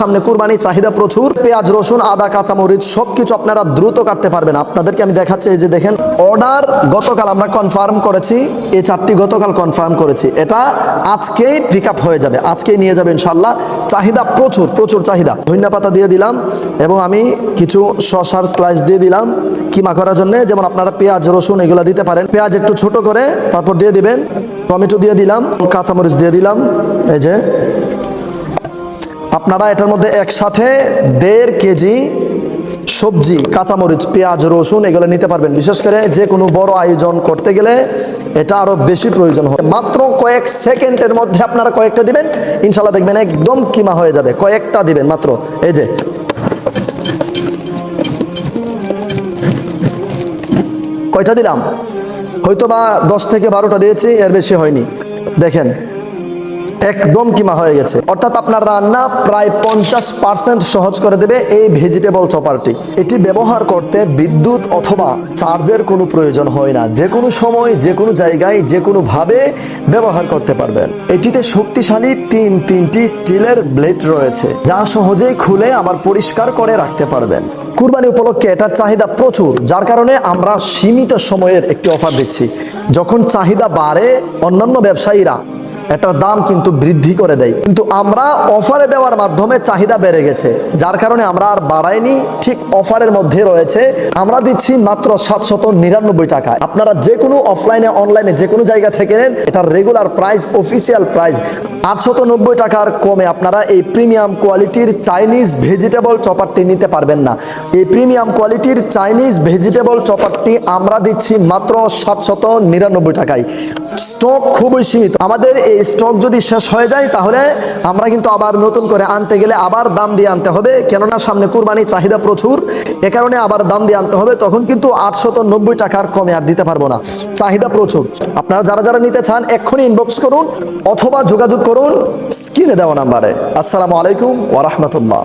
সামনে কুরবানি, চাহিদা প্রচুর। পেঁয়াজ, রসুন, আদা, কাঁচামরিচ সবকিছু আপনারা দ্রুত কাটতে পারবেন। আপনাদেরকে আমি দেখাচ্ছি, এই যে দেখেন, অর্ডার গতকাল আমরা কনফার্ম করেছি, এই 4টি গতকাল কনফার্ম করেছি। এটা আজকেই পিক আপ হয়ে যাবে, আজকেই নিয়ে যাবে ইনশাল্লাহ। চাহিদা প্রচুর, প্রচুর চাহিদা। ধনিয়া পাতা দিয়ে দিলাম এবং আমি কিছু শসার স্লাইস দিয়ে দিলাম কিমা করার জন্য। যেমন আপনারা পেঁয়াজ, রসুন এগুলো দিতে পারেন। পেঁয়াজ একটু ছোট করে তারপর দিয়ে দিবেন। টমেটো দিয়ে দিলাম, কাঁচামরিচ দিয়ে দিলাম। এই যে আপনারা এটার মধ্যে একসাথে 1.5 কেজি সবজি, কাঁচামরিচ, পেঁয়াজ, রসুন এগুলো নিতে পারবেন। বিশেষ করে যে কোনো বড় আয়োজন করতে গেলে এটা আরো বেশি প্রয়োজন হয়। মাত্র কয়েক সেকেন্ডের মধ্যে আপনারা কয়েকটা দিবেন, ইনশাল্লাহ দেখবেন একদম কিমা হয়ে যাবে। কয়েকটা দিবেন মাত্র। এই যে কয়টা দিলাম, হয়তো বা 10 থেকে 12টা দিয়েছি, এর বেশি হয়নি। দেখেন একদম কিমা হয়ে গেছে। অর্থাৎ আপনার রান্না প্রায় 50% সহজ করে দেবে এই ভেজিটেবল চপারটি। এটি ব্যবহার করতে বিদ্যুৎ অথবা চার্জের কোনো প্রয়োজন হয় না। যে কোনো সময়, যে কোনো জায়গায়, যে কোনো ভাবে ব্যবহার করতে পারবেন। এটিতে শক্তিশালী তিনটি স্টিলের ব্লেড রয়েছে, যা সহজেই খুলে আবার পরিষ্কার করে রাখতে পারবেন। কুরবানি উপলক্ষে এটার চাহিদা প্রচুর, যার কারণে আমরা সীমিত সময়ের একটি অফার দিচ্ছি। যখন চাহিদা বাড়ে অন্যান্য ব্যবসায়ীরা এটার দাম কিন্তু বৃদ্ধি করে দেয়, কিন্তু আমরা অফারে দেওয়ার মাধ্যমে চাহিদা বেড়ে গেছে, যার কারণে আমরা আর বাড়াইনি। ঠিক অফারের মধ্যে রয়েছে। আমরা দিচ্ছি মাত্র 799 টাকায়। আপনারা যে কোনো অফলাইনে, অনলাইনে যে কোনো জায়গা থেকে নেন, এটার রেগুলার প্রাইস, অফিসিয়াল প্রাইস 890 টাকার কমে আপনারা এই প্রিমিয়াম কোয়ালিটির চাইনিজ ভেজিটেবল চপারটি নিতে পারবেন না। এই প্রিমিয়াম কোয়ালিটির চাইনিজ ভেজিটেবল চপারটি আমরা দিচ্ছি মাত্র 799 টাকায়। স্টক খুবই সীমিত। আমাদের এই স্টক যদি শেষ হয়ে যায় তাহলে আমরা কিন্তু আবার নতুন করে আনতে গেলে আবার দাম দিয়ে আনতে হবে, কেননা সামনে কুরবানি, চাহিদা প্রচুর। এ কারণে আবার দাম দিয়ে আনতে হবে, তখন কিন্তু 890 টাকার কমে আর দিতে পারবো না। চাহিদা প্রচুর। আপনারা যারা যারা নিতে চান এক্ষুনি ইনবক্স করুন অথবা যোগাযোগ করুন স্ক্রিনে দেওয়া নাম্বারে। আসসালামু আলাইকুম ওয়া রাহমাতুল্লাহ।